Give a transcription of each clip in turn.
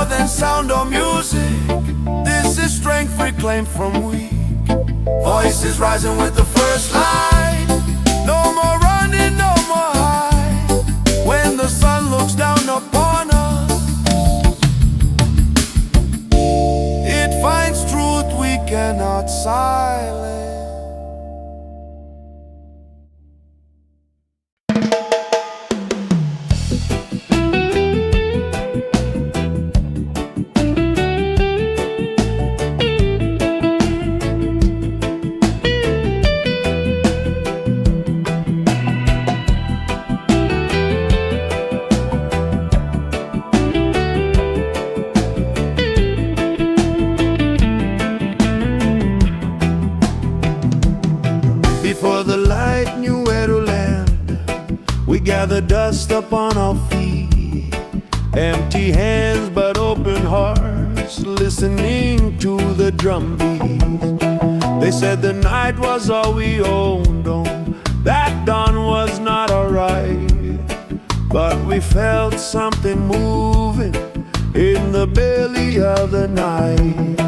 than sound or music. This is strength reclaimed from weak. Voices rising with the first light. No more running, no more hide. When the sun looks down upon us, it finds truth we cannot silence. Before the light knew where to land, we gathered dust upon our feet. Empty hands but open hearts, listening to the drum beat. They said the night was all we owned, that dawn was not alright. But we felt something moving in the belly of the night.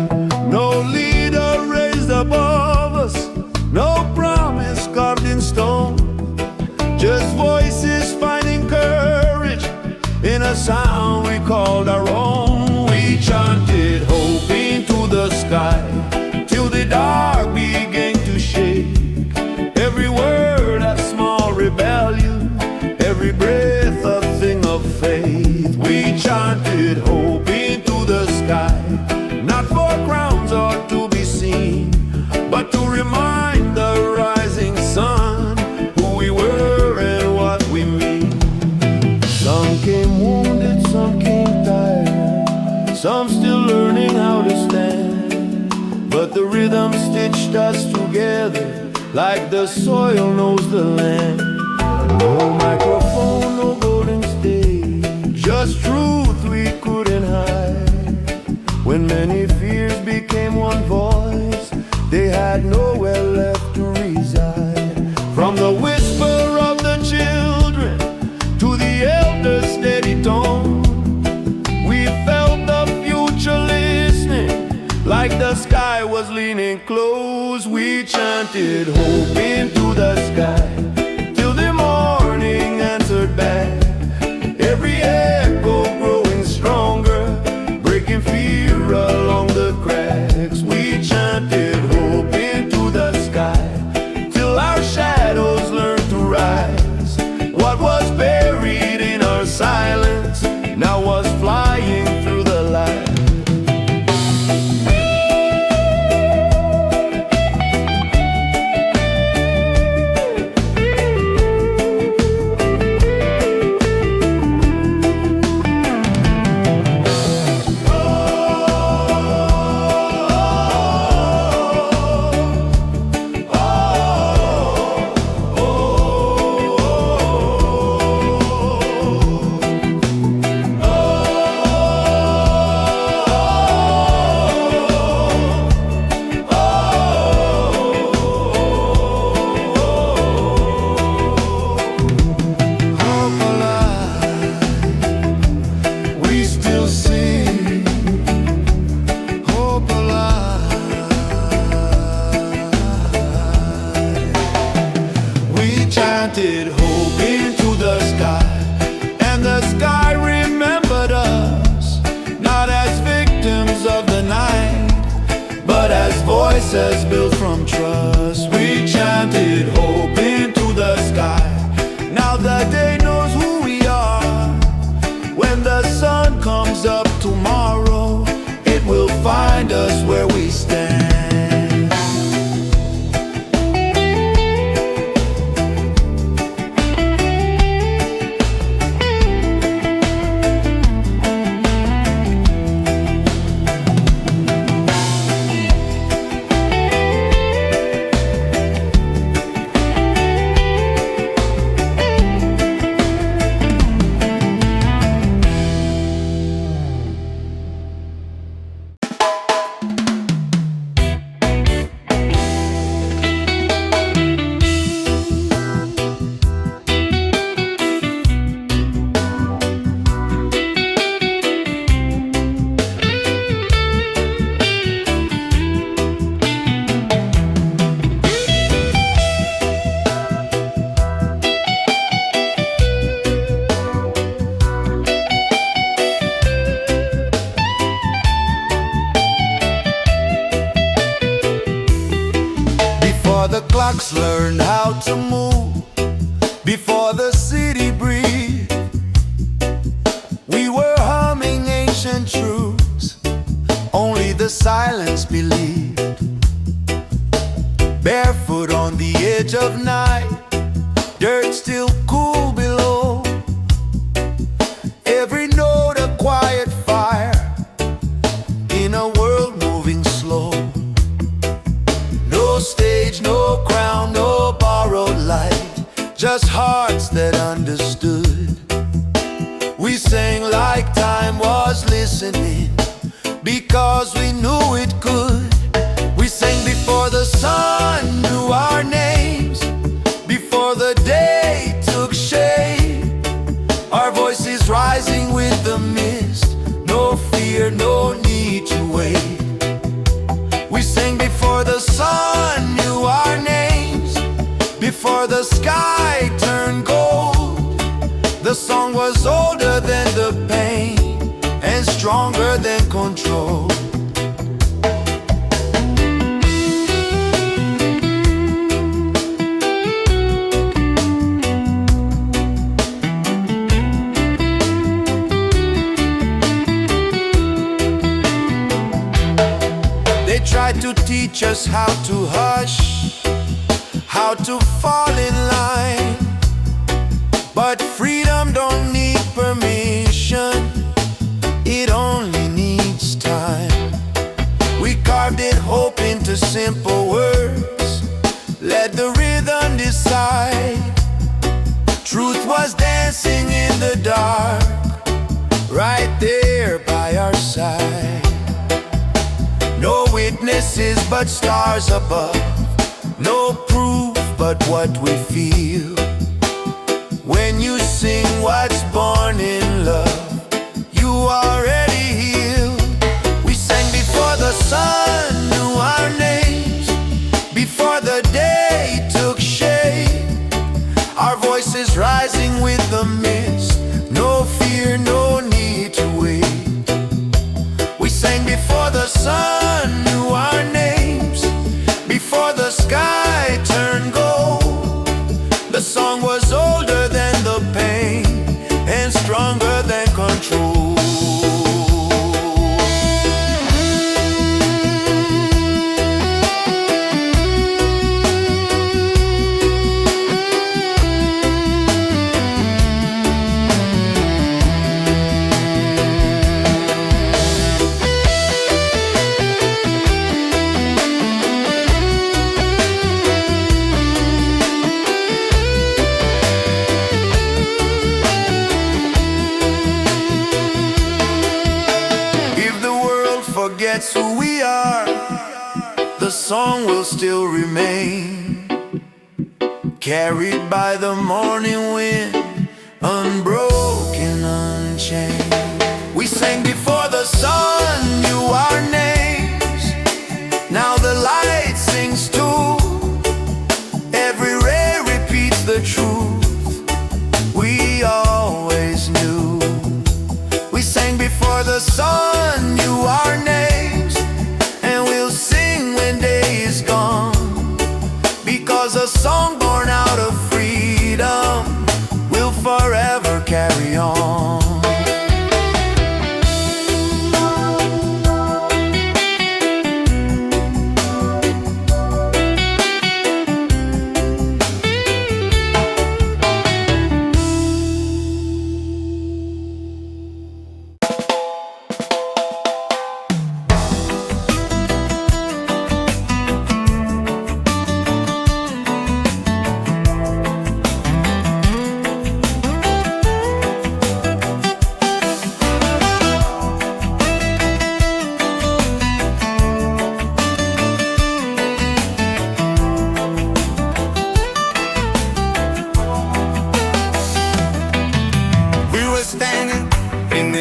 No leader raised above us, no promise carved in stone, just voices finding courage in a sound we called our own. We chanted hope into the sky till the dark began to shake. Every word a small rebellion, every breath a thing of faith. We chanted hope into the sky, not for crowns or to be seen, but to remind the rising sun who we were and what we mean. Some came wounded, some came tired, some still learning how to stand. But the rhythm stitched us together like the soil knows the land. No microphone, no golden stage, just truth we couldn't hide. When many fears became one voice, they had nowhere left to reside. From the whisper of the children to the elders' steady tone, we felt the future listening, like the sky was leaning close. We chanted hope into the sky till the morning answered back. Every echo growing stronger, breaking fear along the cracks. We chanted hope into the sky till our shadows learned to rise. What was buried in our silence now was flying through the light. Hope into the sky, and the sky remembered us, not as victims of the night, but as voices built from trust. We chanted hope into the sky. Now the day knows who we are. When the sun comes up tomorrow, it will find us where we stand. rocks learned how to move before the city breathed. We were humming ancient truths, only the silence believed. Barefoot on the edge of night, dirt still cool below. Every note a quiet fire in a world moving slow. No stage, no crown, no borrowed light, just hearts that understood. We sang like time was listening, because we knew it could. We sang before the sun knew our names, before the day took shape. Our voices rising with the mist, no fear, no need to wait. We sang before the sun knew our names, before the sky turned gold. The song was older than the pain and stronger than control. They tried to teach us how to hush, how to fall in line, but freedom don't need permission, it only needs time. We carved in hope into simple words, let the rhythm decide. Truth was dancing in the dark, right there by our side. No witnesses but stars above, no proof but what we feel. When you sing what's born in love, you already healed. We sang before the sun knew our names, before the day took shape. Our voices rising with the mist, no fear, no need to wait. We sang before the sun knew our names, before the sky turned gold. The song was older than the pain and stronger than control. Forgets who we are, the song will still remain, carried by the morning wind, unbroken, unchained. We sang before the sun knew our names, now the light sings too. Every ray repeats the truth we always knew. We sang before the sun knew our names, and we'll sing when day is gone, because a song born out of freedom will forever carry on.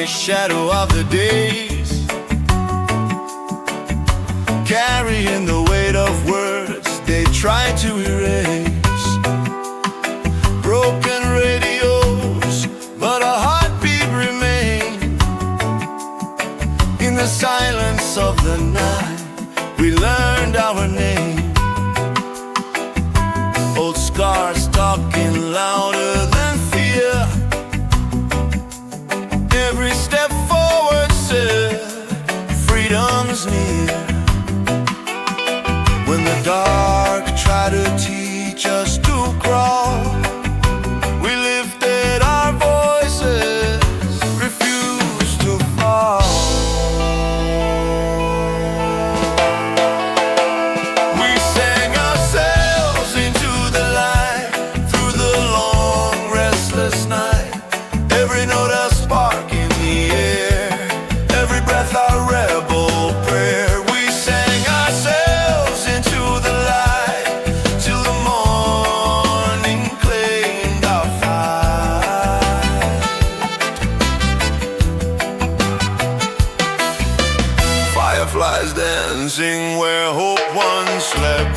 Shadow of the days, carrying the weight of words they try to erase. Broken radios, but a heartbeat remains. In the silence of the night, we learned our name. was near, when the dark tried to teach us to crawl, we lifted our voices, refused to fall. We sang ourselves into the light, through the long restless night. Every note a spark in the air, every breath our rebel prayer. We sang ourselves into the light, till the morning claimed our fight. Fireflies dancing where hope once slept,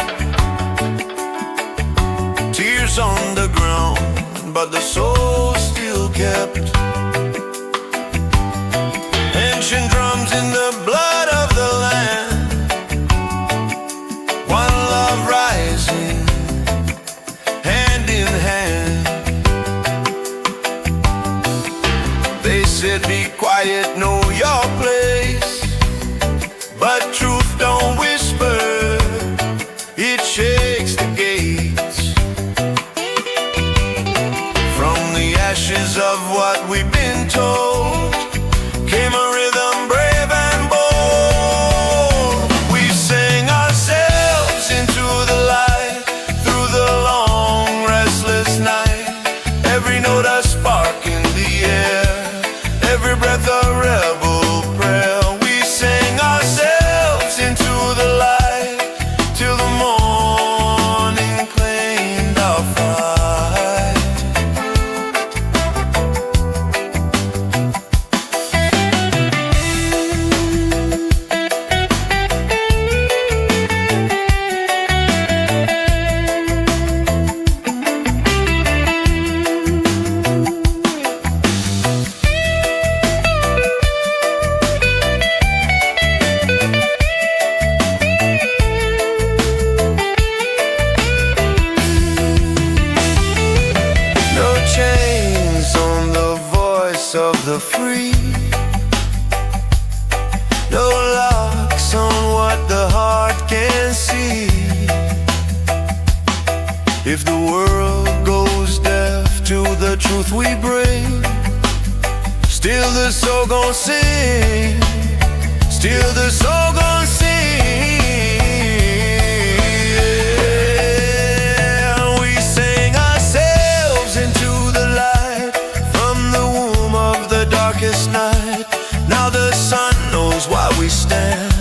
tears on the ground, but the soul still kept. Ancient drums in the blood of the land, one love rising, hand in hand. They said, be quiet, know your place, but truth don't whisper, it shakes the gates. From the ashes of what we've been told came a rhythm brave and bold. We sang ourselves into the light, through the long restless night. Every note a spark in the air, every breath a rebel prayer. We sang ourselves into the light, till the morning claimed our fight. No chains on the voice of the free, no locks on what the heart can see. If the world goes deaf to the truth we bring, still the soul gon' sing, still the soul gon' sing. Yeah, we sang ourselves into the light, from the womb of the darkest night. Now the sun knows why we stand,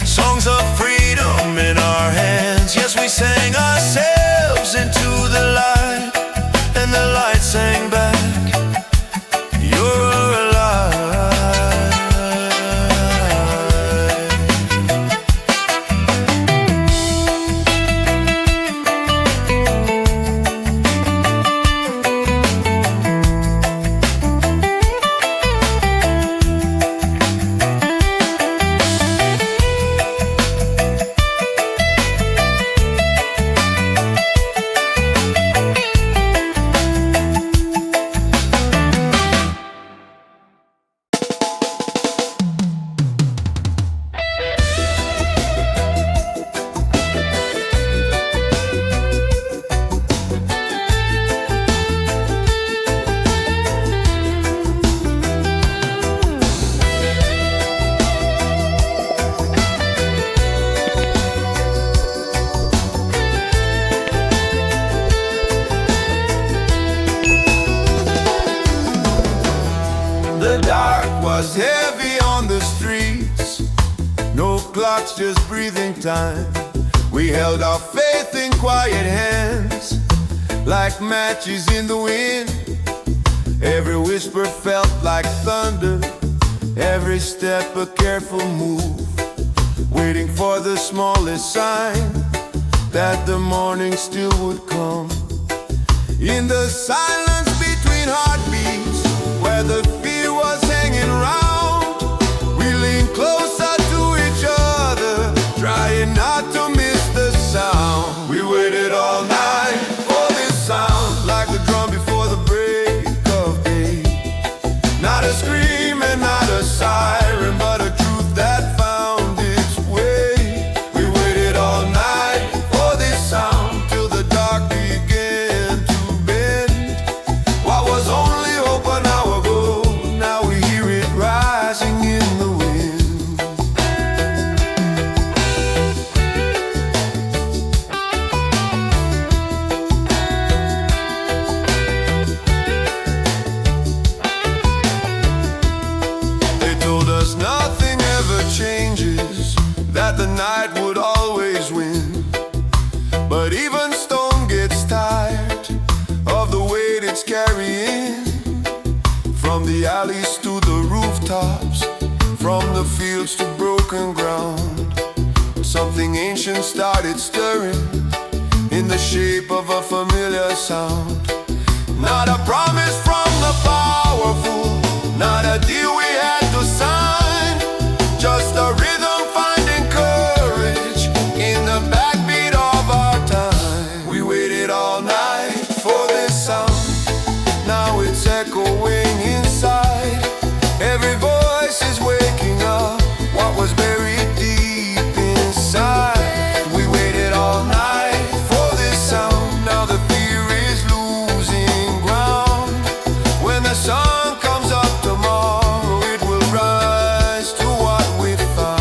songs of freedom in our hands. Yes, we sang ourselves into the light, and the light sang back, you're alive. The dark was heavy on the streets, no clocks, just breathing time. We held our faith in quiet hands, like matches in the wind. Every whisper felt like thunder, every step a careful move, waiting for the smallest sign that the morning still would come. In the silence between heartbeats, where the fear was hanging round, we leaned closer to each other, trying not to miss the sound. We waited all night for this sound, like the drum before the break of day. Not a scream and not a siren, but a truth that found its night would always win. But even stone gets tired of the weight it's carrying. From the alleys to the rooftops, from the fields to broken ground, something ancient started stirring in the shape of a familiar sound. Not a promise from the powerful, not a deal we had to sign, just a rhythm finding courage in the backbeat of our time. We waited all night for this sound, now it's echoing inside. Every voice is waking up what was buried deep inside. We waited all night for this sound, now the fear is losing ground. When the sun comes up tomorrow, it will rise to what we found.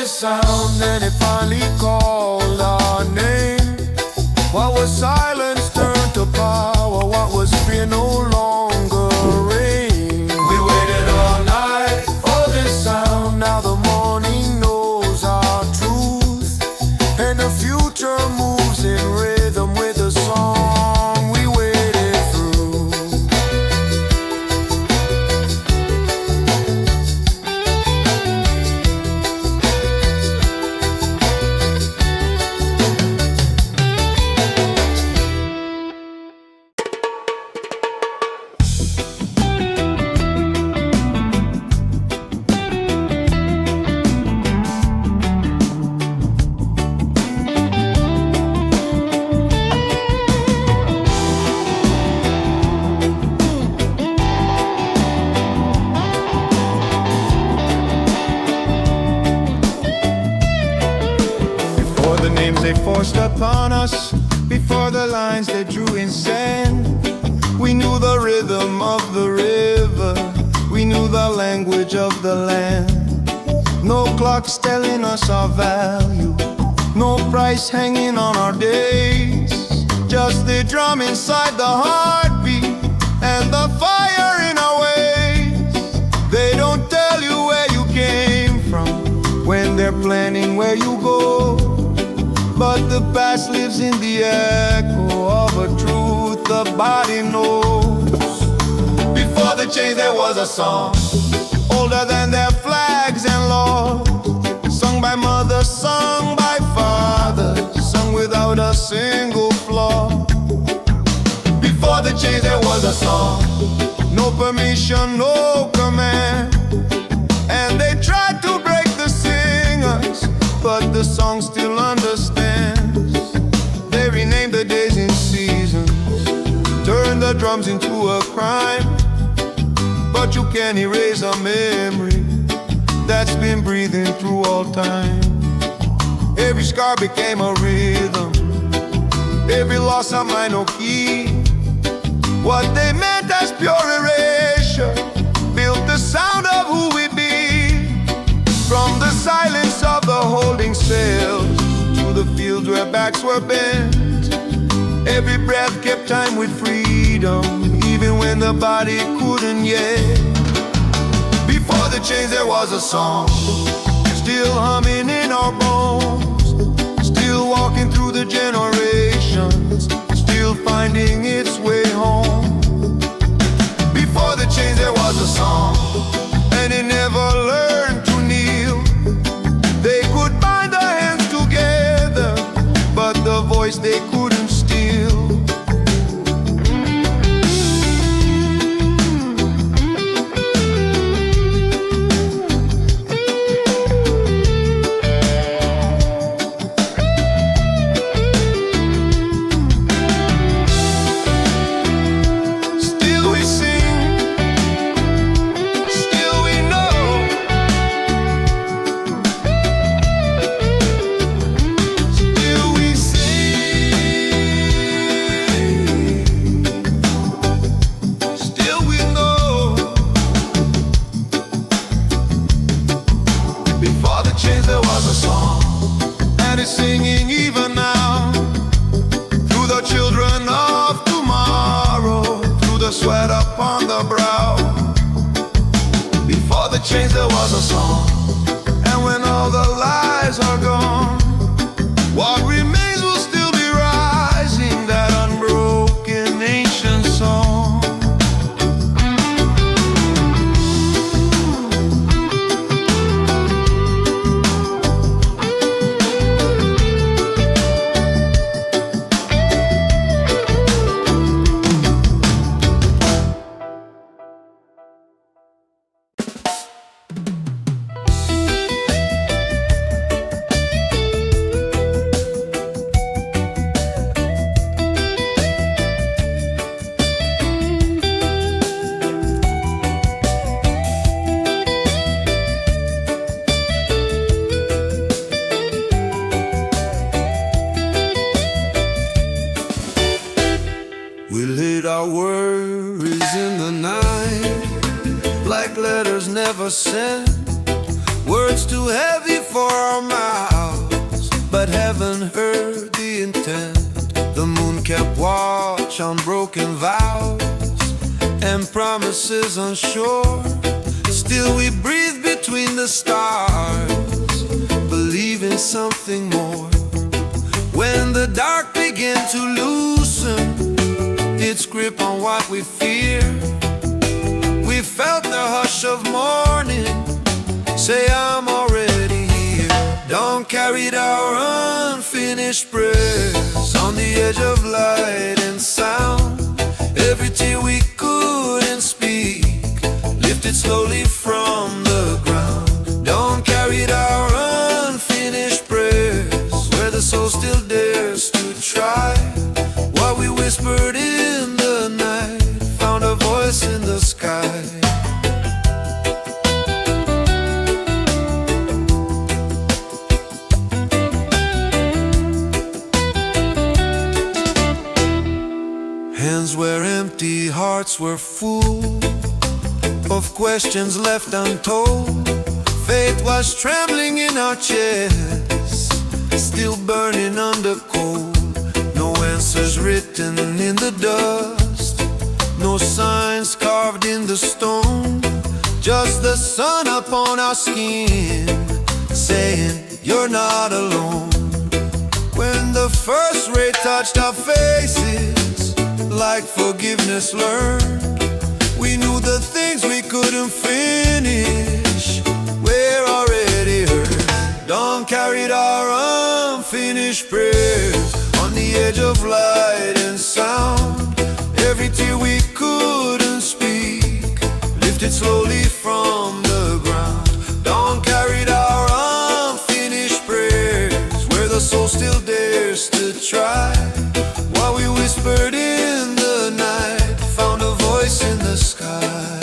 Sound, and it finally called our name. What was silence turned to power, what was fear no longer reigned. We waited all night for this sound, now the morning knows our truth, and the future moves in rhythm with the song we waited through. The names they forced upon us, before the lines they drew in sand, we knew the rhythm of the river, we knew the language of the land. No clocks telling us our value, no price hanging on our days, just the drum inside the heartbeat and the fire in our ways. They don't tell you where you came from when they're planning where you go, but the past lives in the echo of a truth the body knows. Before the change there was a song, older than their flags and laws, sung by mothers, sung by fathers, sung without a single flaw. Before the change there was a song, no permission, no command, and they tried to break the singers, but the song still understands. They renamed the days in seasons, turned the drums into a crime, but you can't erase a memory that's been breathing through all time. Every scar became a rhythm, every loss a minor key. What they meant as pure erasure built the sound of who we be. From the silence of the holding sails to the fields where backs were bent, every breath kept time with freedom, even when the body couldn't yet. Before the change there was a song, still humming in our bones, still walking through the generations, still finding its way home. Before the change there was a song, and it never learned to kneel. They could bind their hands together, but the voice they couldn't steal. was a song. And when all the lies are gone, what remains will still be rising, that unbroken ancient song. We laid our worries in the night, like letters never sent, words too heavy for our mouths, but heaven heard the intent. The moon kept watch on broken vows and promises unsure. Still we breathe between the stars, believing something more. When the dark began to loosen its grip on what we fear, we felt the hush of morning say, I'm already here. Dawn carried our unfinished prayers on the edge of light and sound. Every tear we couldn't speak lifted slowly from the ground. Dawn carried our unfinished prayers where the soul still dares to try. What we whispered in the night found a voice in the sky. Hands were empty, hearts were full of questions left untold. Faith was trembling in our chests, still burning under cold. No answers written in the dust, no signs carved in the stone, just the sun upon our skin saying, you're not alone. When the first ray touched our faces, like forgiveness learned, we knew the things we couldn't finish were already heard. Dawn carried our unfinished prayers on the edge of light and sound. Every tear we couldn't speak lifted slowly from the ground. Dawn carried our unfinished prayers where the soul still dares to try. While we whispered in the night found a voice in the sky.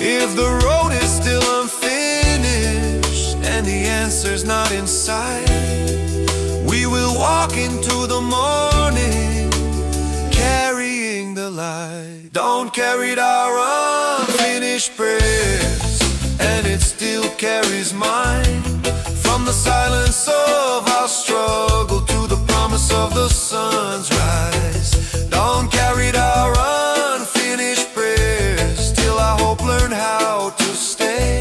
If the road is still unfinished and the answer's not in sight, we will walk into the morning carrying the light. Dawn carried our unfinished prayers and it still carries mine. From the silence of our struggle to the promise of the sun's rise, dawn carried our unfinished prayers till our hope learned how to stay.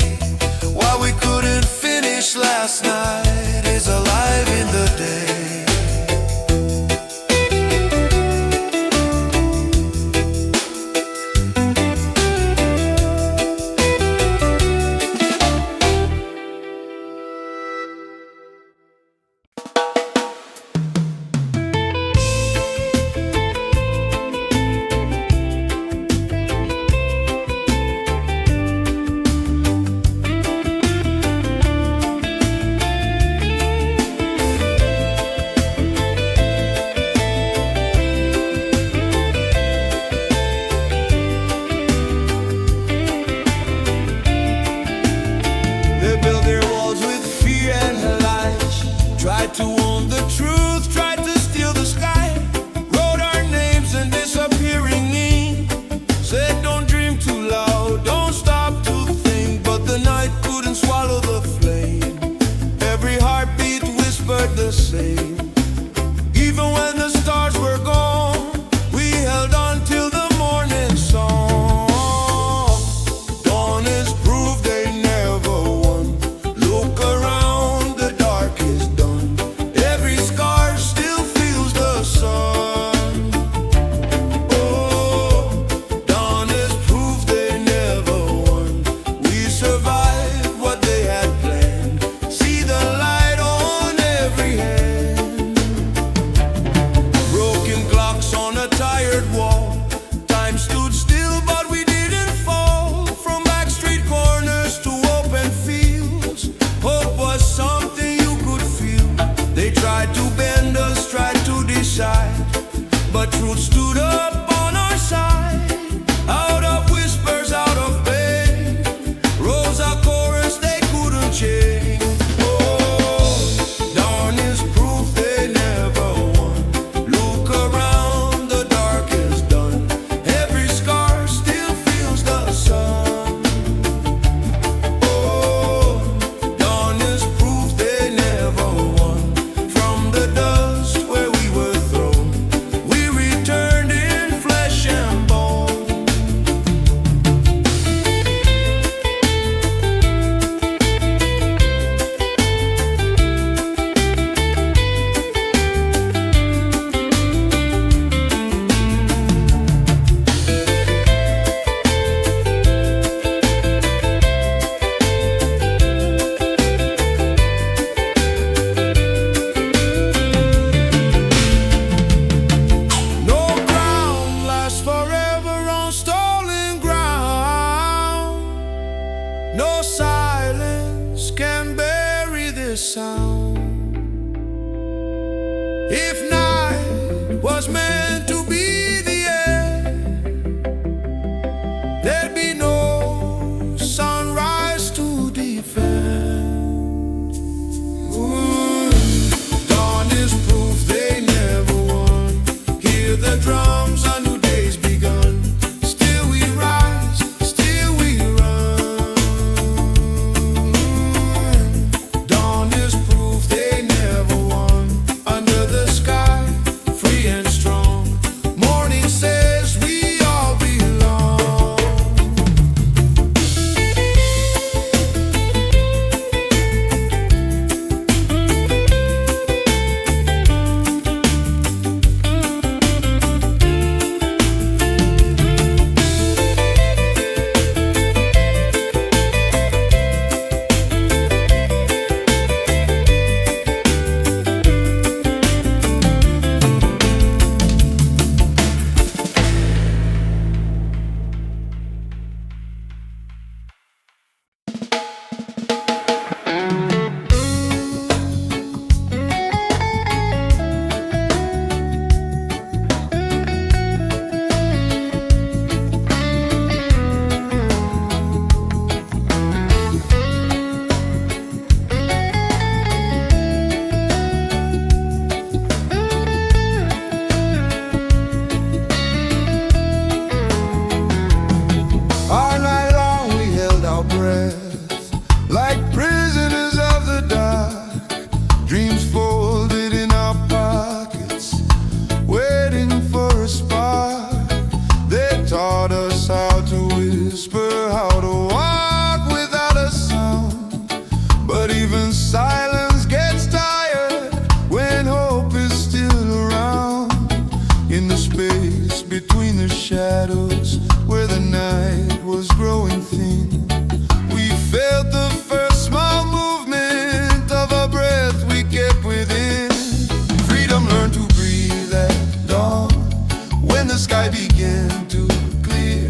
What we couldn't finish last night is alive in the day. Tried to own the truth, tried to steal the sky. sound. If night was meant to be the end, there'd be no sunrise to defend. Ooh, dawn is proof they never won. Hear the drums, a new day's begun. Still we rise, still we run. Dawn is proof they never won. Under the sky, free and strong. Morning says we all belong. All night long we held our breath, like prisoners of the dark. Dreams folded in our pockets, waiting for a spark. They taught us how to whisper, how to walk without a sound. But even silence gets tired when hope is still around. In the space between the shadows, where the night was growing thin, we felt the first small movement of a breath we kept within. Freedom learned to breathe at dawn, when the sky began to clear,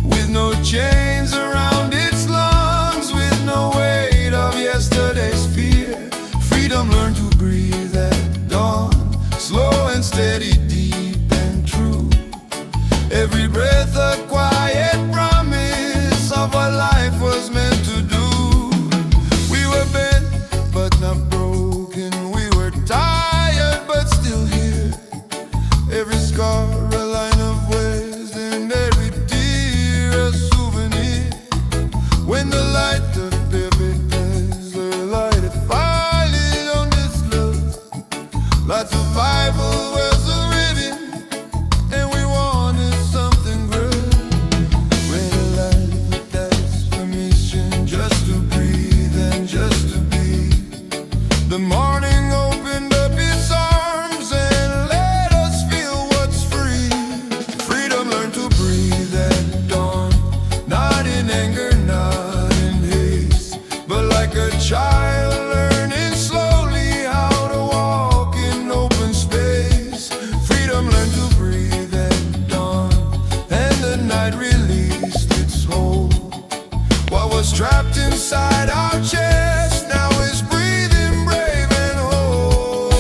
with no chains around its lungs, with no weight of yesterday's fear. Freedom learned to breathe at dawn, slow and steady, deep and true. Every breath a quiet promise of what life was meant to do. We were bent but not broken. We were tired but still here. Every scar a line of wisdom, every tear a souvenir. When the light of perfect dazzler lighted finally on this love, like the Bible was a reading, and we wanted something good. When a life that's permission just to breathe and just to be. The morning opened up its arms and let us feel what's free. Freedom learned to breathe at dawn, not in anger, not in haste, but like a child learning slowly how to walk in open space. Freedom learned to breathe at dawn, and the night released its hold. What was trapped inside our chest now is breathing brave and whole.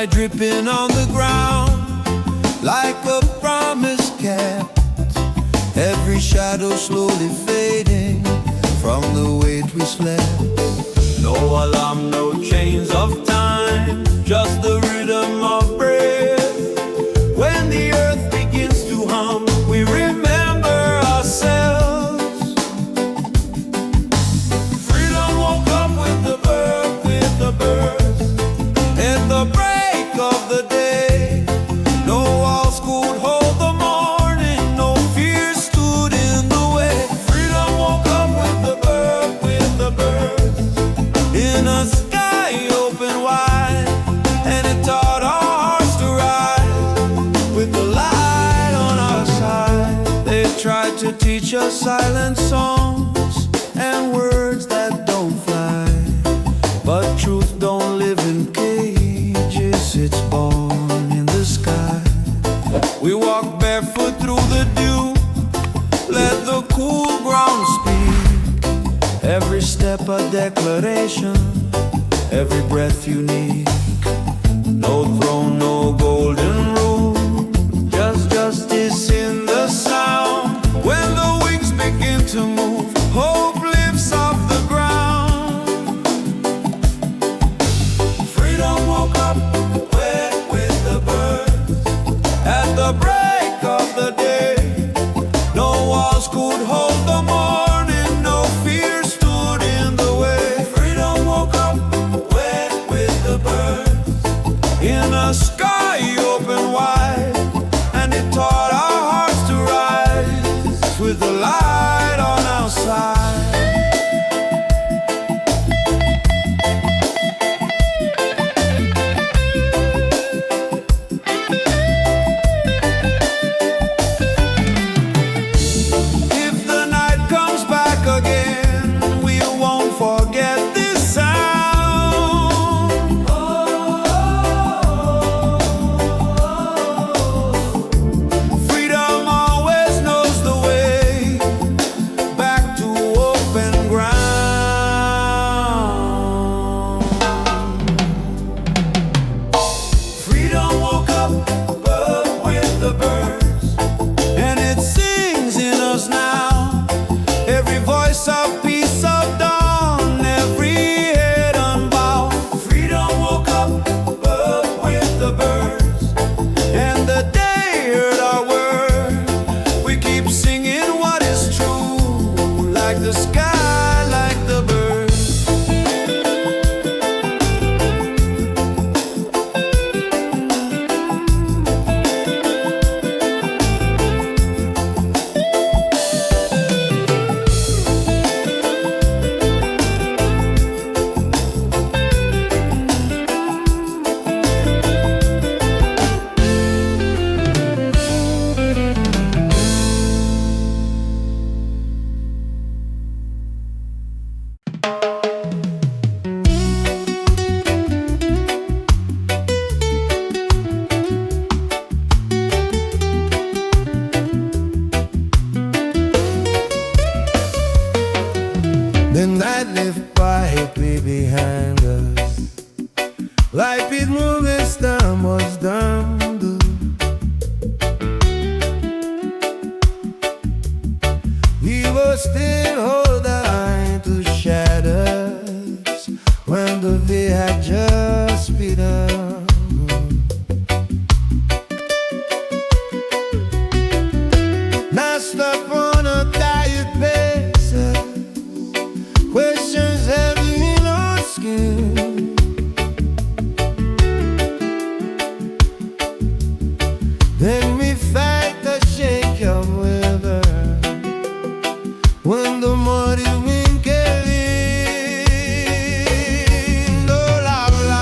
sunlight dripping on the ground like a promise kept. Every shadow slowly fading from the weight we slept. No alarm, no chains of time, just the rhythm of breath. When the earth begins to hum, we remember ourselves. Freedom woke up with the birds. At the break of the day, no walls could hold the morning, no fear stood in the way. Freedom woke up with the birds, in a sky open wide, and it taught our hearts to rise with the light on our side. They tried to teach us silent songs and words that don't fly, but truth don't live in cages, it's born in the sky. We walk barefoot through the dew, let the cool ground speak. Every step a declaration, every breath unique. No throne, no golden rule, just justice in the sound. When the wings begin to move, hope lifts off the ground. Freedom woke up with the birds. At the break of the day, no walls could hold the morning, no fear stood in the way. Freedom woke up with the birds, in a sky open wide, and it taught our hearts to rise with the light on our side. If the night comes back again, we won't forget this sound. Freedom always knows the way back to open ground. Freedom woke up with the birds, and it sings in us now. Every voice of peace of dawn, every head unbowed. Freedom woke up with the birds, and the day heard our word. We keep singing what is true, like the sky, like the birds. The night left quietly behind us, like it moved as time was done. We were still hold the line to shadows when the day had just begun. Now stop on a tired pace, questions heavy in our skin. Then we fight the shake of weather when the morning wind came in. Oh, la, la,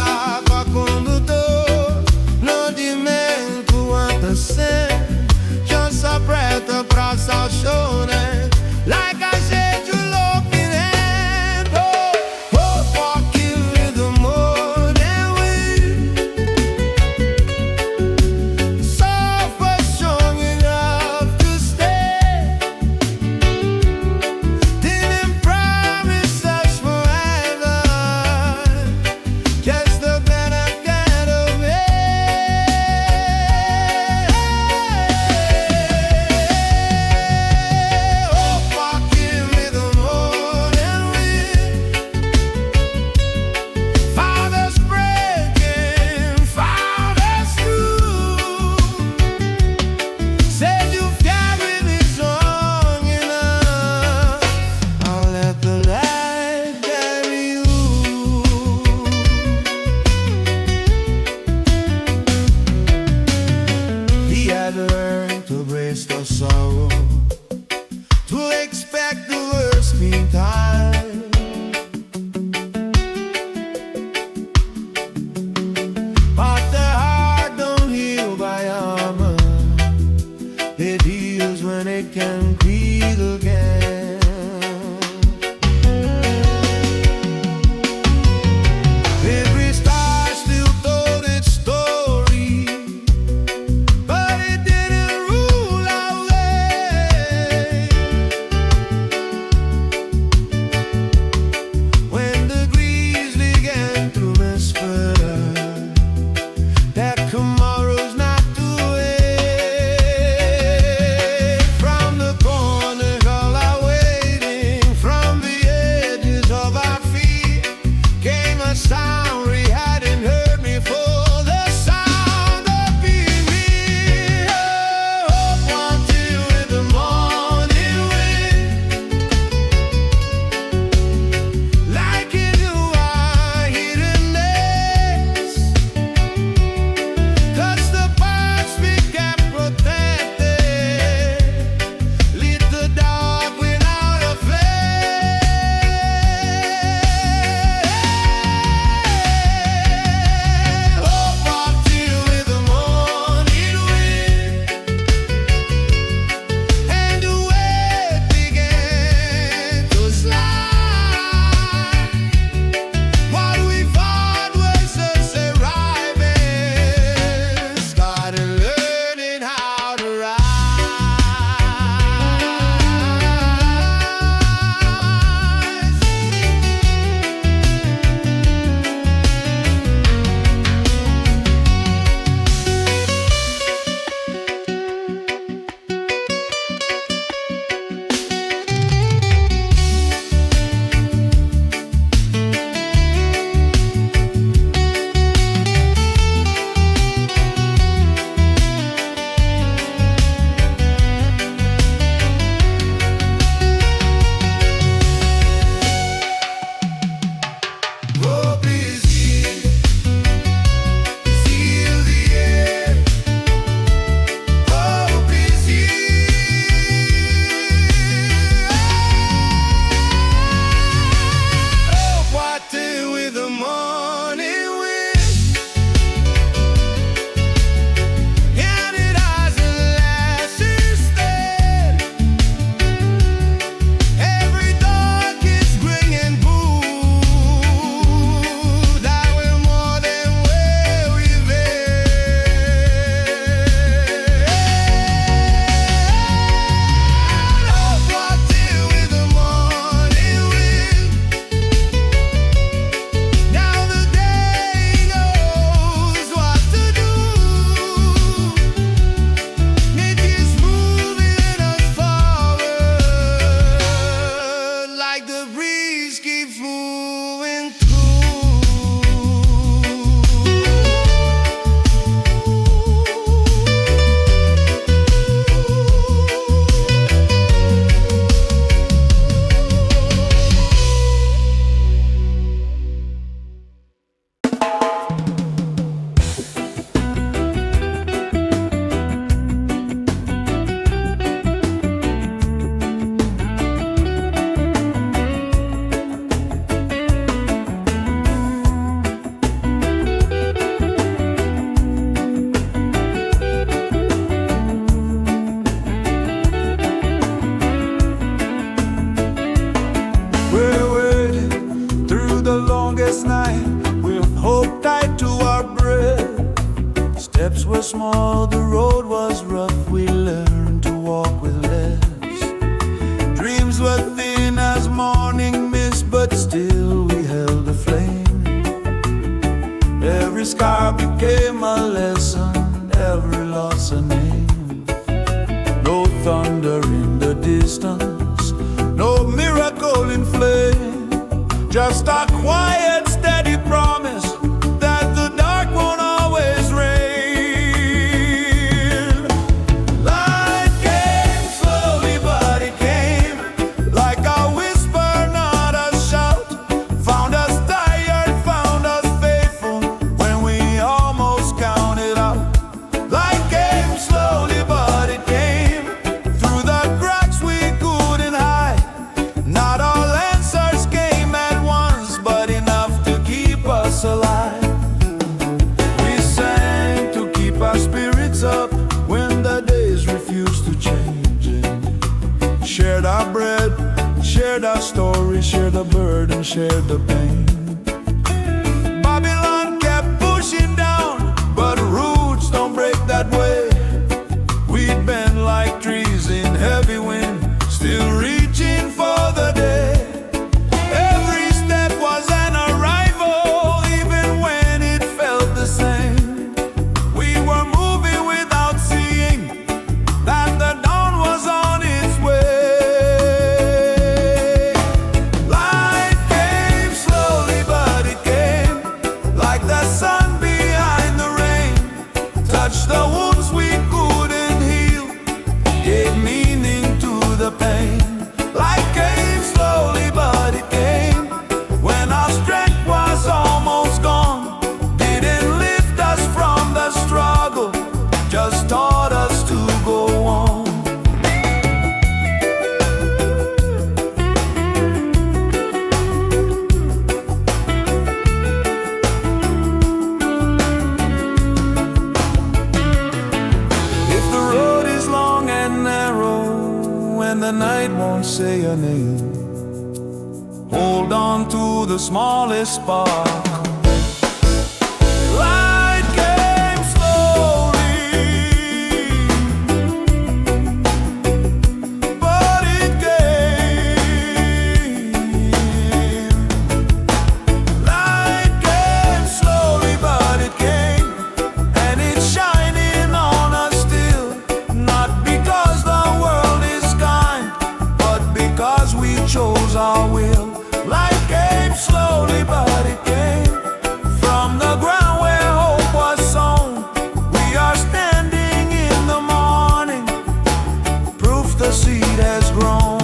a sound we hadn't heard before, the sound of being me. Oh, wanted with the morning wind, like into our hidden nest. 'Cause the birds we kept protected, lit the dark without a flare. Steps were small, the road was rough. We learned to walk with less. Dreams were thin as morning mist, but still we held a flame. Every scar became a lesson, every loss a name. No thunder in the distance, no miracle in flame, just a quiet, steady promise that the dark won't always reign. Light came slowly, but it came like a whisper, not a shout. Found us tired, found us faithful when we almost counted out. Light came slowly, but it came through the cracks we couldn't hide. Not all answers came at once, but enough to keep us alive. We sang to keep our spirits up when the days refused to change. And shared our bread, shared our story, shared the burden, shared the pain. Babylon kept pushing down, but roots don't break that way. We'd bend like trees in heavy wind, still reaching for the day. Every step was an arrival, even when it felt the same. We were moving without seeing that the dawn was on its way. Light came slowly, our strength was almost gone. Didn't lift us from the struggle, just taught us to go on. If the road is long and narrow and the night won't say your name, hold on to the smallest spark. Light came slowly, but it came. Light came slowly, but it came, and it's shining on us still. Not because the world is kind, but because we chose our will. Light came slowly, but it came from the ground where hope was sown. We are standing in the morning, proof the seed has grown.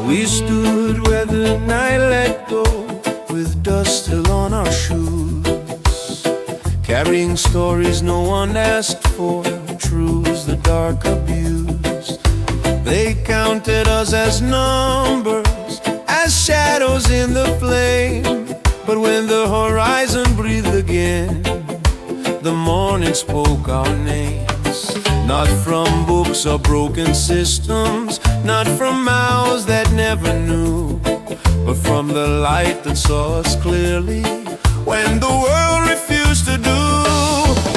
We stood where the night let go, with dust still on our shoes, carrying stories no one asked for, truths the dark abused. They counted us as numbers, as shadows in the flame. But when the horizon breathed again, the morning spoke our names. Not from books or broken systems, not from mouths that never knew, but from the light that saw us clearly when the world refused to do.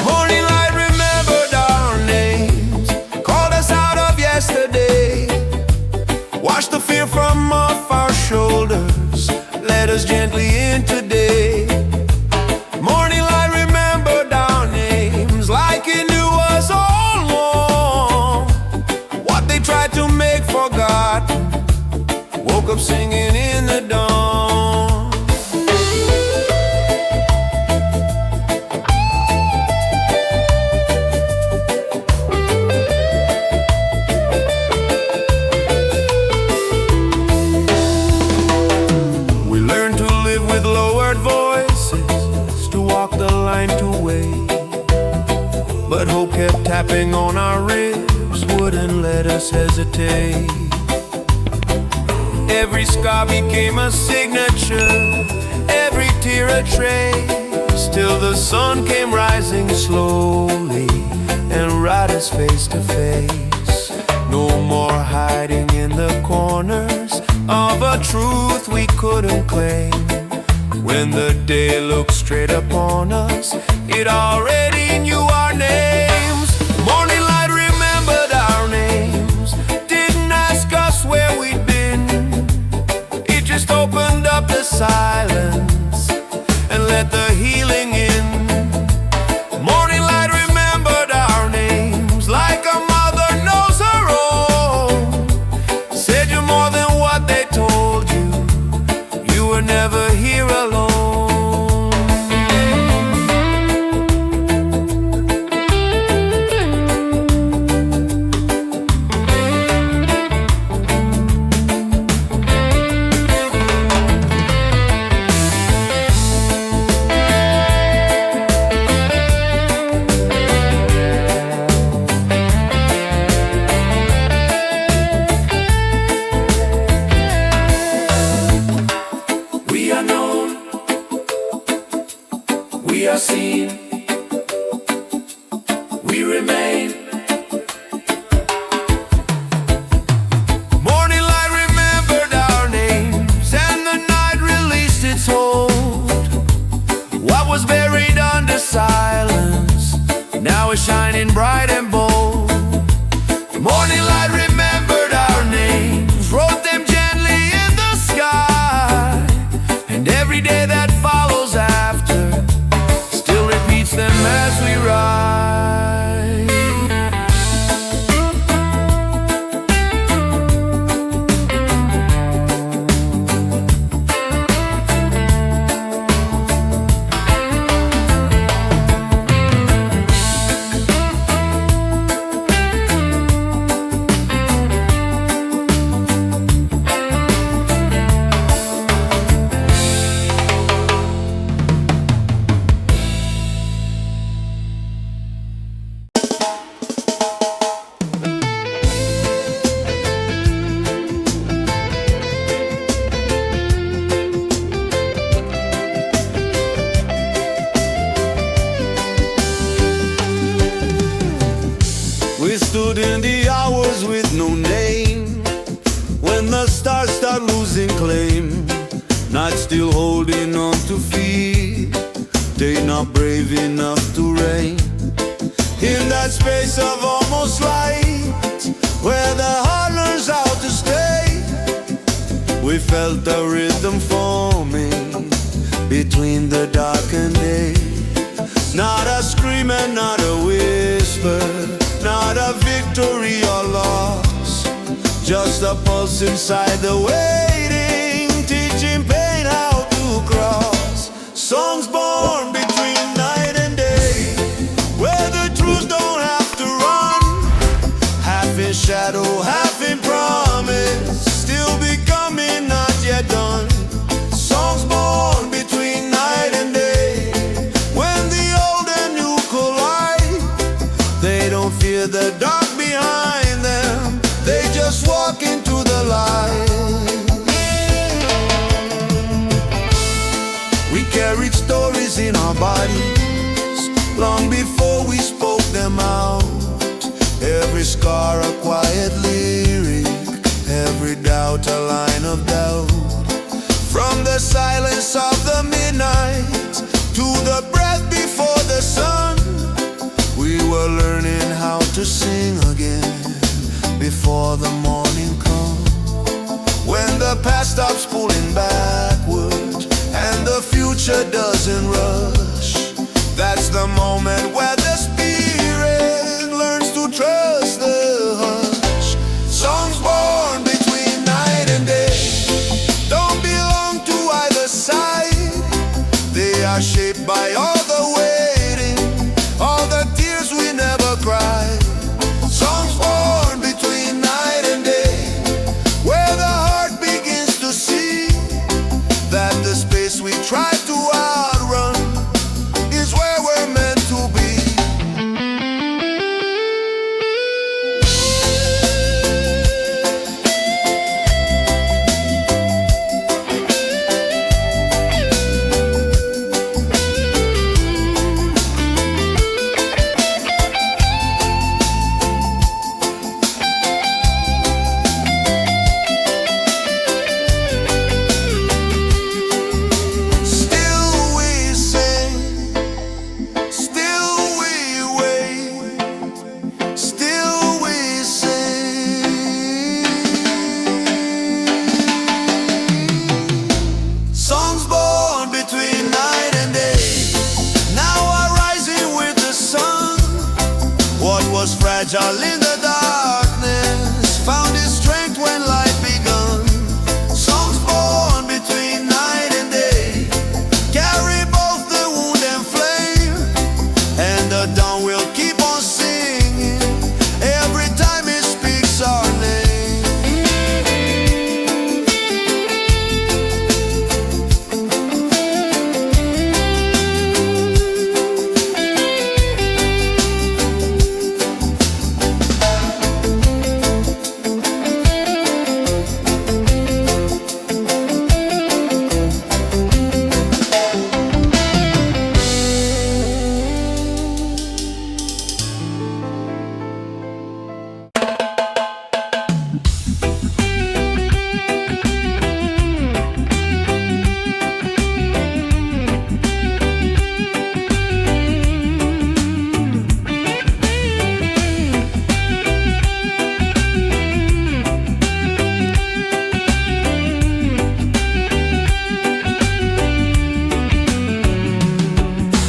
Morning light remembered our names, called us out of yesterday, washed the fear from off our shoulders, led us gently in today. Morning light remembered our names like it knew us all along. What they tried to make forgotten, woke up singing in the dawn. We learned to live with lowered voices, to walk the line to wait, but hope kept tapping on our ribs, wouldn't let us hesitate. Every scar became a signature, every tear a trace, till the sun came rising slowly and brought us face to face. No more hiding in the corners of a truth we couldn't claim. When the day looked straight upon us, it already knew our names. Morning light remembered our names, didn't ask us where we'd been. It just opened up the silence and let the healing in. Morning light remembered our names like a mother knows her own. Said you're more than what they told you, you were never here alone. We are known, we are seen, we remain. Morning light remembered our names, and the night released its hold. What was buried under silence now is shining bright and bold. The morning light remembered our names, wrote them gently in the sky, and every day that follows after still repeats them as we ride. We stood in the hours with no name, when the stars start losing claim. Night still holding on to feet, day not brave enough to reign. In that space of almost light, where the heart learns how to stay, we felt a rhythm forming between the dark and day. Not a scream and not a whisper, not a victory or loss, just a pulse inside the waiting, teaching pain how to cross. Songs born between night and day, where the truth don't have to run, half in shadow, half in promise, still becoming, not yet done. Songs born between night and day, when the old and new collide. They don't fear the dark behind them, they just walk into the light. We carried stories in our bodies long before we spoke them out. Every scar a quiet lyric, every doubt a line of doubt. From the silence of the midnight to the breath before the sun, we were learning how to sing again before the morning comes. When the past stops pulling backward and the future doesn't rush, that's the moment where the spirit learns to trust the hush. Songs born between night and day don't belong to either side. They are shaped by all the waiting, all the tears we never cried. Songs born between night and day, where the heart begins to see that the space we try to outrun is where we're meant to be.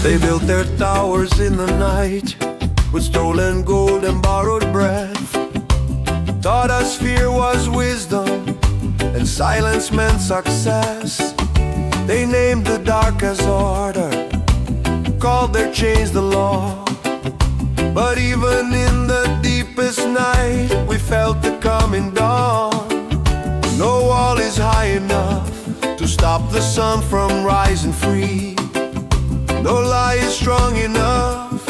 They built their towers in the night with stolen gold and borrowed breath. Taught us fear was wisdom and silence meant success. They named the dark as order, called their chains the law. But even in the deepest night, we felt the coming dawn. No wall is high enough to stop the sun from rising free. No lie is strong enough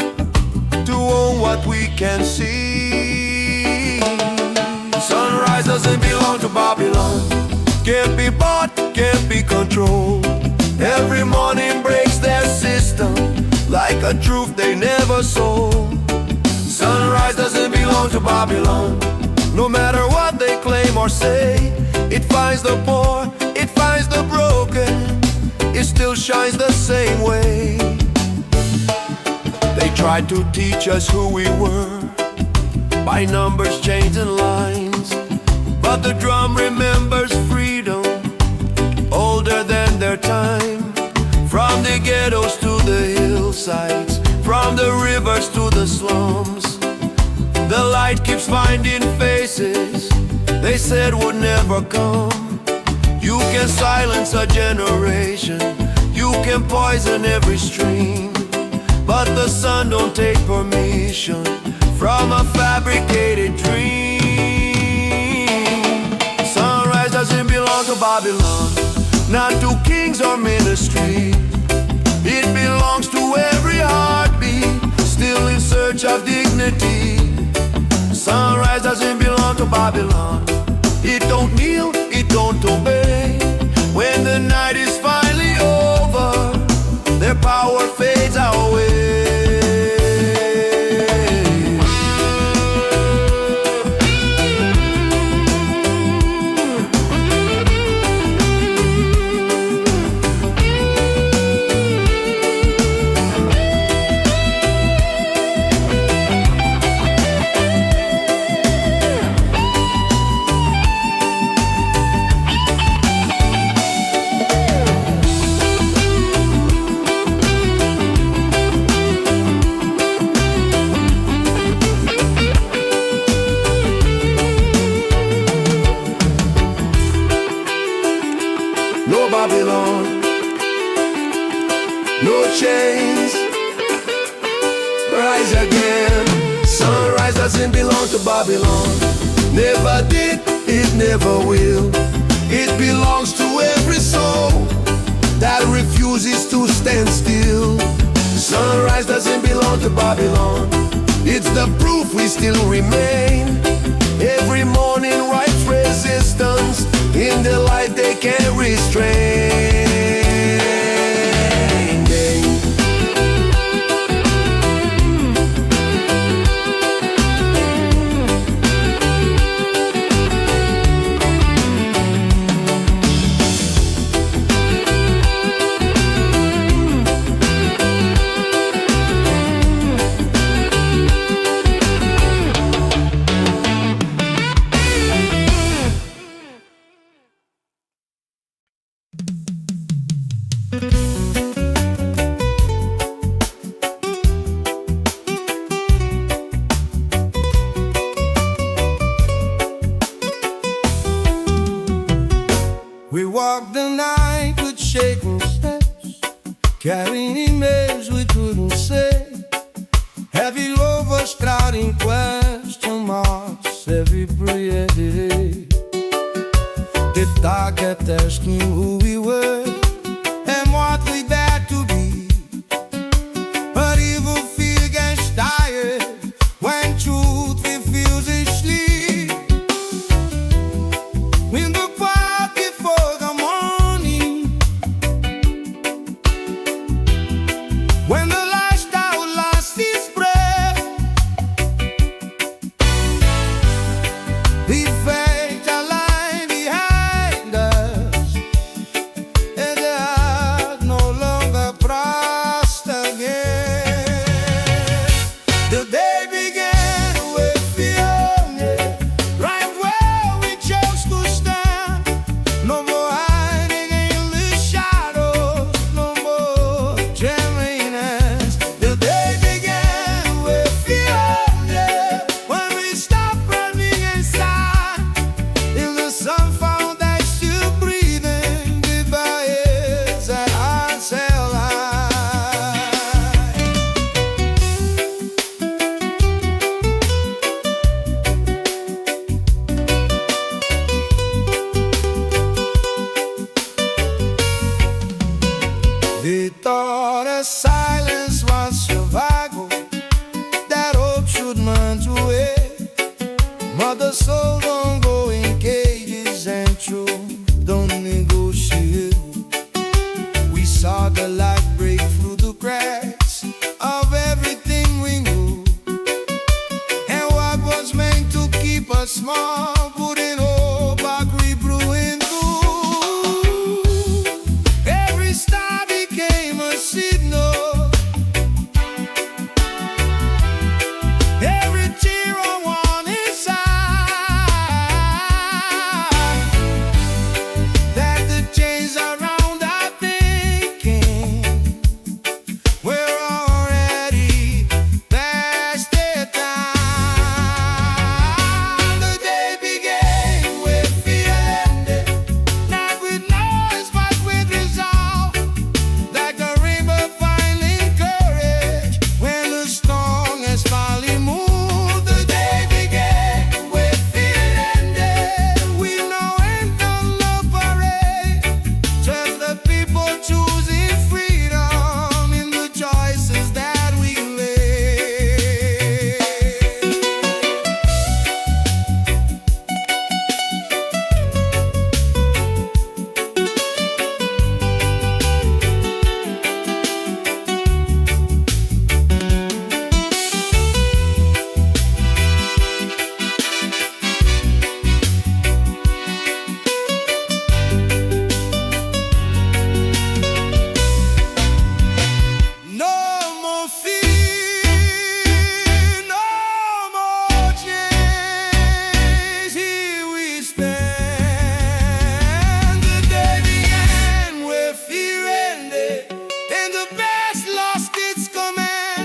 to own what we can see. Sunrise doesn't belong to Babylon. Can't be bought, can't be controlled. Every morning breaks their system like a truth they never sold. Sunrise doesn't belong to Babylon. No matter what they claim or say, it finds the poor, it finds the broken. It still shines the same way. They tried to teach us who we were by numbers, chains and lines, but the drum remembers freedom older than their time. From the ghettos to the hillsides, from the rivers to the slums, the light keeps finding faces they said would never come. You can silence a generation, you can poison every stream, but the sun don't take permission from a fabricated dream. Sunrise doesn't belong to Babylon, not to kings or ministry. It belongs to every heartbeat, still in search of dignity. Sunrise doesn't belong to Babylon. It don't kneel, it don't obey. When the night is finally over, their power fades away. No Babylon, no chains, rise again. Sunrise doesn't belong to Babylon. Never did, it never will. It belongs to every soul that refuses to stand still. Sunrise doesn't belong to Babylon. It's the proof we still remain. Every morning writes resistance in the light they can't restrain. We walked the night with shaking steps, carrying emails we couldn't say. Heavy over starting question marks every day. The dark kept asking who we were and what we dared to be. But evil fear gets tired when truth refuses sleep. When the quiet before the morning, when the lifestyle lost its breath, the fate are lying behind us. thought a silence was survival, that hope should mount away. Mother soul don't go in cages and truth don't negotiate. We saw the light break through the cracks of everything we knew, and what was meant to keep us small putting hope back we brewing through. Every star became a signal, every tear a warning sign that the chains around our thinking we're already past their time. The day began with fear ended, not with noise but with resolve, like a river finding courage when the storm has finally moved. The day began with fear ended, we know ain't done no parade, just the people choosing freedom in the choices that we made. No more fear, no more chains. Here we stand. The day began where fear ended, and the past lost its command.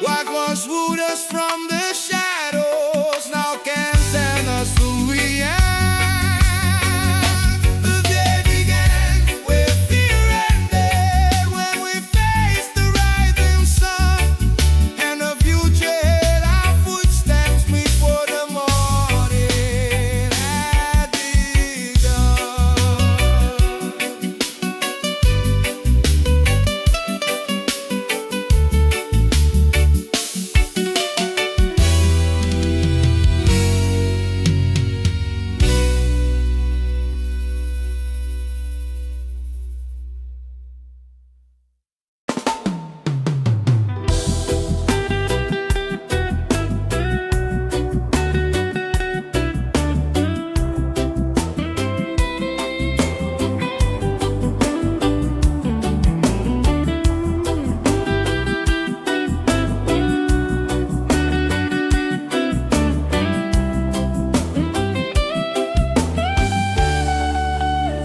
What once wooed us from the shadows now can stand us who we are. The day began where fear ended, when we faced the rising sun, and the future held our footsteps before the morning had begun.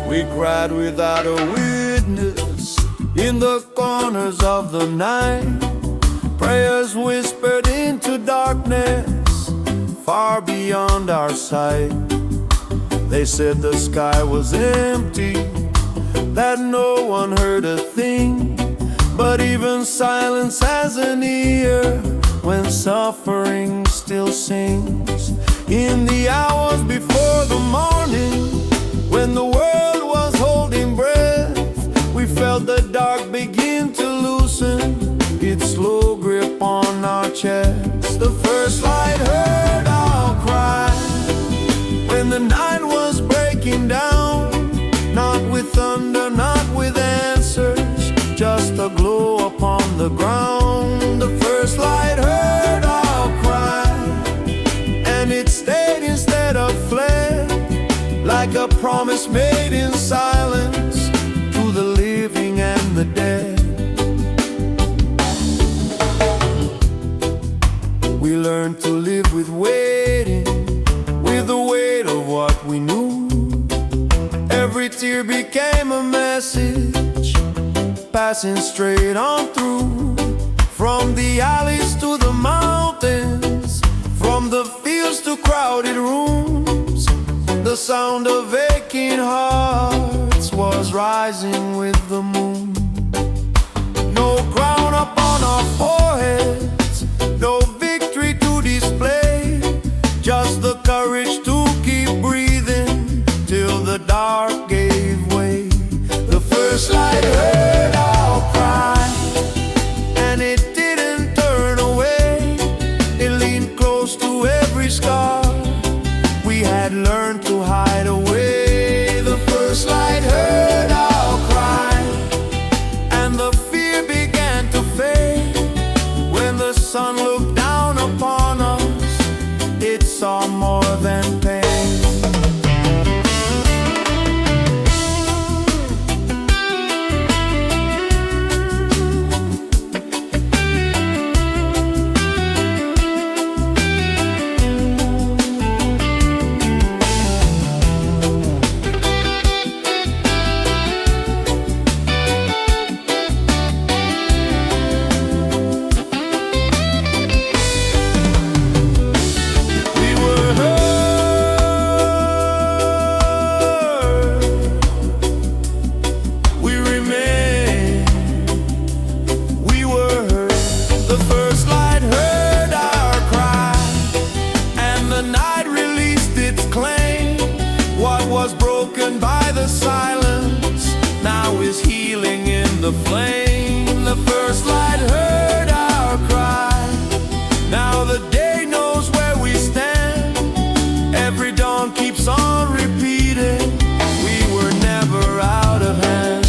We cried without a witness in the corners of the night. Prayers whispered into darkness far beyond our sight. They said the sky was empty, that no one heard a thing. But even silence has an ear when suffering still sings. In the hours before the morning, when the world was holding breath, we felt the dark begin to loosen its slow grip on our chests. The first light heard our cry when the night was breaking down, not with thunder, not with answers, just a glow upon the ground. The first light heard our cry, and it stayed instead of fled, like a promise made in silence to the living and the dead. We learned to live with waiting, with the weight of what we knew. Every tear became a message, passing straight on through. From the alleys to the mountains, from the fields to crowded rooms, the sound of aching hearts was rising with the moon. No crown upon our foreheads, no victory to display, just the courage to keep breathing till the dark gave way. The first light heard our cry, the first light heard our cry. Now the day knows where we stand. Every dawn keeps on repeating. We were never out of hand.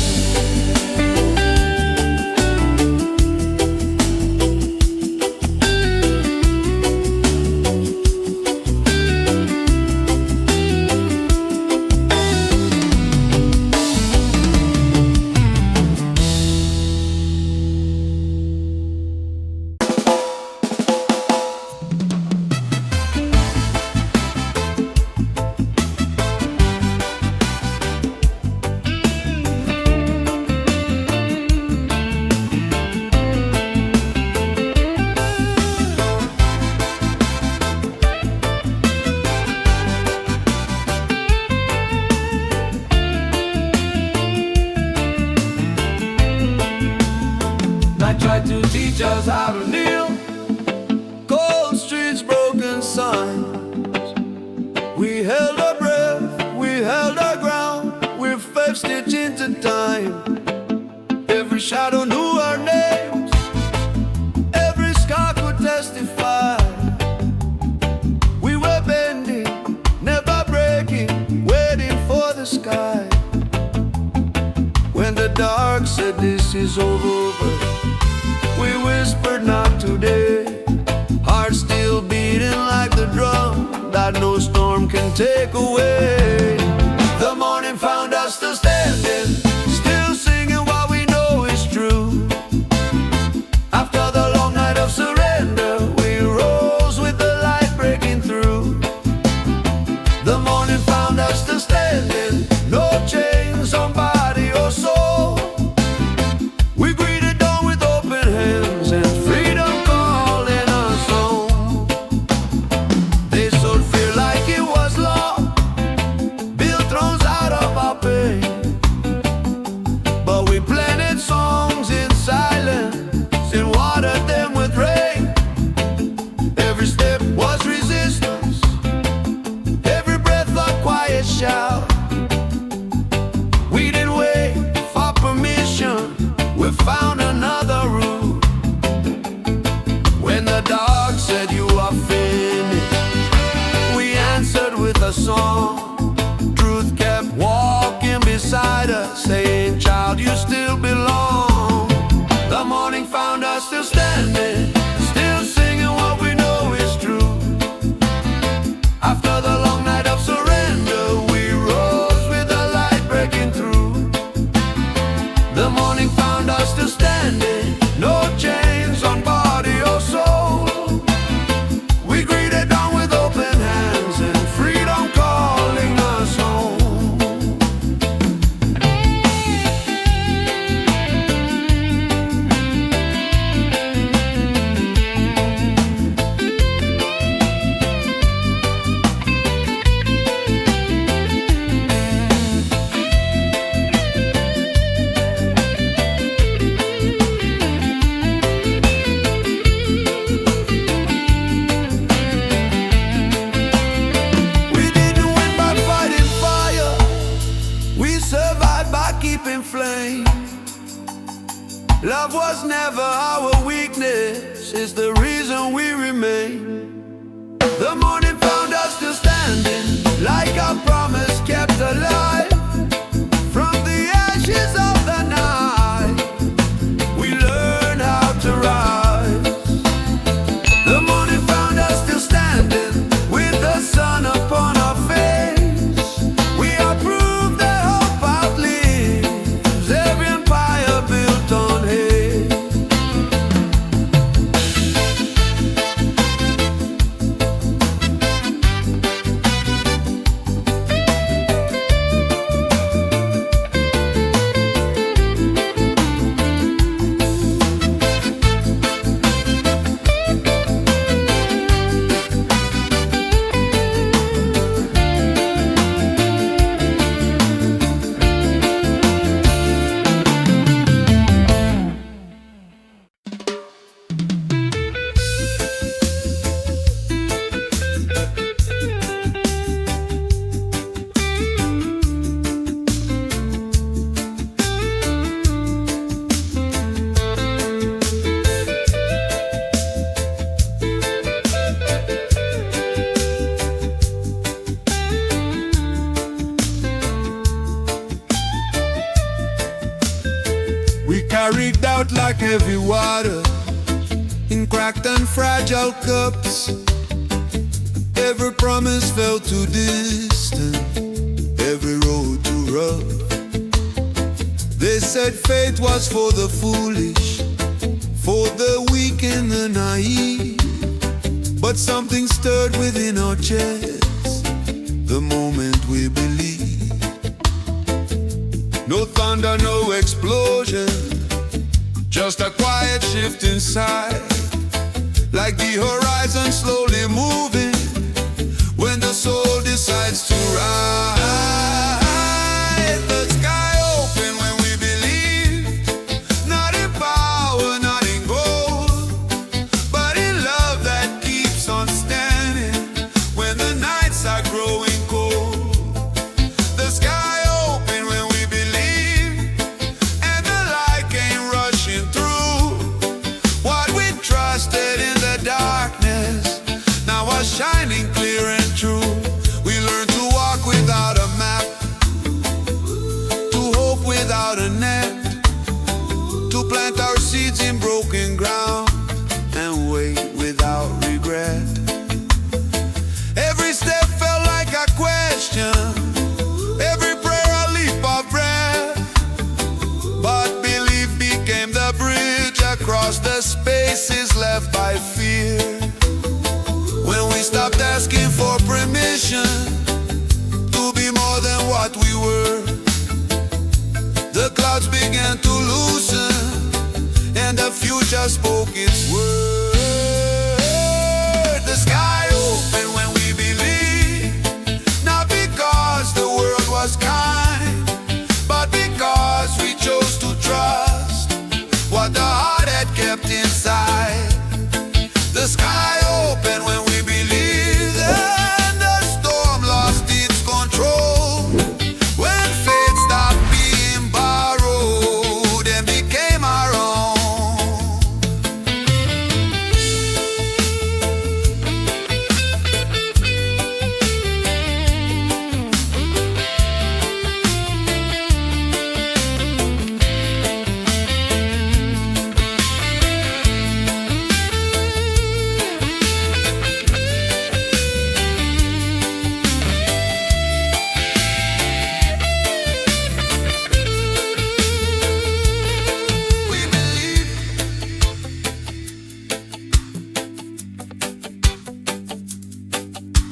Night tried to teach us how to kneel. Cold streets, broken signs. We held our breath, we held our ground. We're 5 stitched into time. Every shadow knew our names. Every scar could testify. We were bending, never breaking, waiting for the sky. When the dark said this is over, we whispered not today. Hearts still beating like the drum that no storm can take away. The morning found us still standing, still singing what we know is true. After the long night of surrender, we rose with the light breaking through. The morning found us still standing, no chains on body or soul. We greeted dawn with open hands and freedom calling us home. They sowed fear like it was law, built thrones out of our pain. But we planted songs in silence and watered them with rain. Every step was resistance, every breath a quiet shout. We didn't wait for permission, we found another route. When the dark said you are finished, we answered with a song. Truth kept walking beside us, saying, child, you still belong. The morning found us still standing, still singing what we know is true. After the long night of surrender, we rose with the light breaking through. The morning found us still standing, no chains on body or soul. We greeted dawn with open hands and freedom calling us home. We didn't win by fighting fire, we survived by keeping flame. Love was never our weakness, it's the reason we remain. The morning found us still standing, like our promise kept alive. From the ashes of the night, we learned how to rise. The morning found us still standing, with the sun upon our face. We are proof that hope outlives every empire built on hate. heavy water in cracked and fragile cups. Every promise felt too distant, every road too rough. They said faith was for the foolish, for the weak and the naive. But something stirred within our chests the moment we believed. No thunder, no explosion, just a quiet shift inside, like the horizon slowly moving when the soul decides to rise. The sky open when we believe, not in power, not in gold, but in love that keeps on standing when the nights are growing cold. The sky open when we believe, and the light came rushing through. What we trusted in the darkness now was shining clear and true. We learned to walk without a map, to hope without a net, to plant our seeds in broken ground and wait without regret. Every step felt like a question, every prayer a leap of breath, but belief became the bridge across the spaces left by fear. When we stopped asking for permission to be more than what we were, the clouds began to loosen and the future spoke its word. The sky opened when we believed, not because the world was kind, but because we chose to trust what the heart had kept inside. The sky opened when we believed, and the storm lost its control, when faith stopped being borrowed and became our own.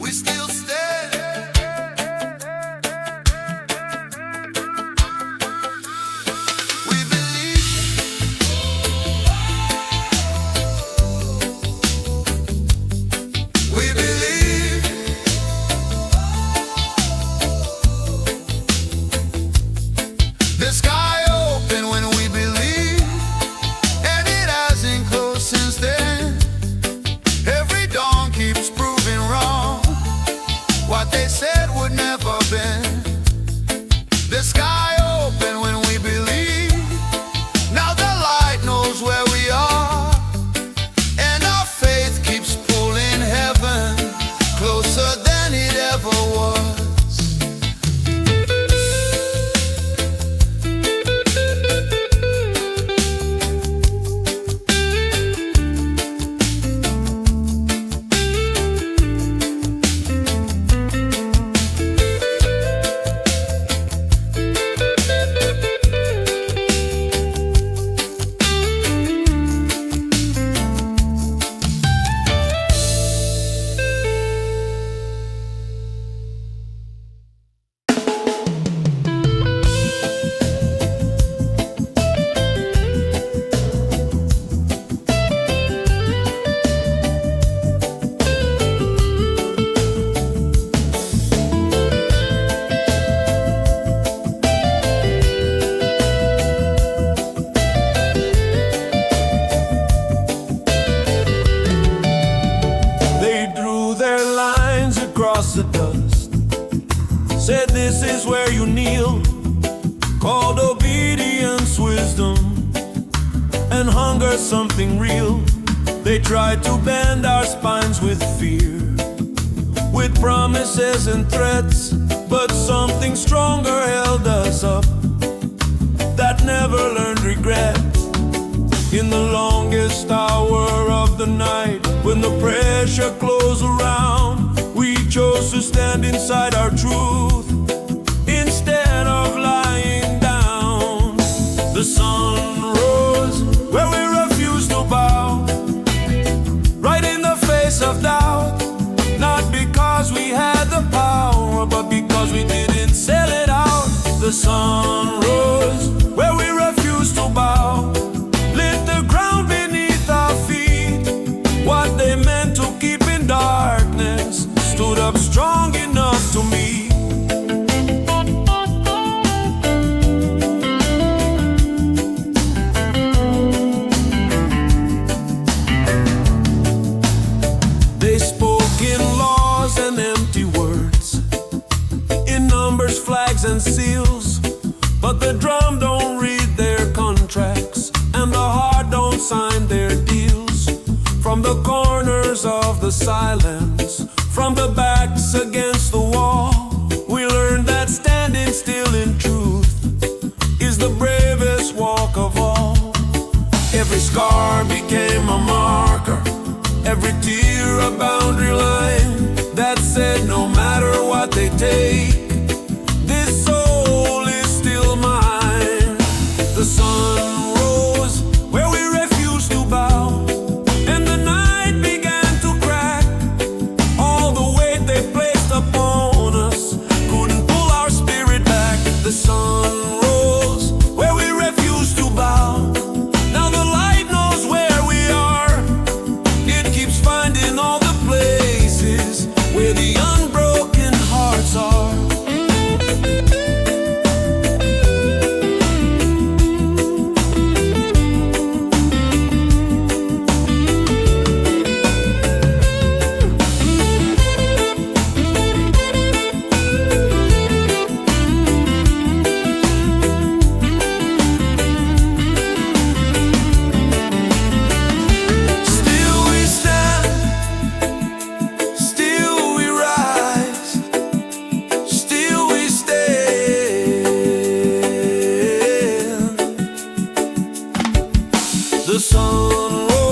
We still stand. We believe. We believe. The sky opened when we believe, and it hasn't closed since then. Every dawn keeps proving wrong what they said would never bend. The sky open when we believe, now the light knows where we are, and our faith keeps pulling heaven closer than it ever was. They drew their lines across the dust, said this is where you kneel, called obedience wisdom and hunger something real. They tried to bend our spines with fear, with promises and threats, but something stronger held us up, that never learned regret. In the longest hour of the night, when the pressure closed around, we chose to stand inside our truth instead of lying down. The sun rose where we refused to bow, right in the face of doubt. Not because we had the power, but because we didn't sell it out. The sun rose where we refused to bow, lit the ground beneath our feet. What they meant to keep in darkness stood up strong enough to meet. They spoke in laws and empty words, in numbers, flags and seals, but the drum don't read their contracts, and the heart don't sign their deals. From the corners of the silence, from the backs against the wall, we learned that standing still in truth is the bravest walk of all. Every scar became a marker, every tear a boundary line that said no matter what they take, this soul is still mine. The sun rose where we refused to bow, and the night began to crack. All the weight they placed upon us couldn't pull our spirit back. The sun rose where we refused to bow. Now the light knows where we are. It keeps finding all the places where the unbroken hearts are. Still we stand, still we rise, still we stand. The sun rose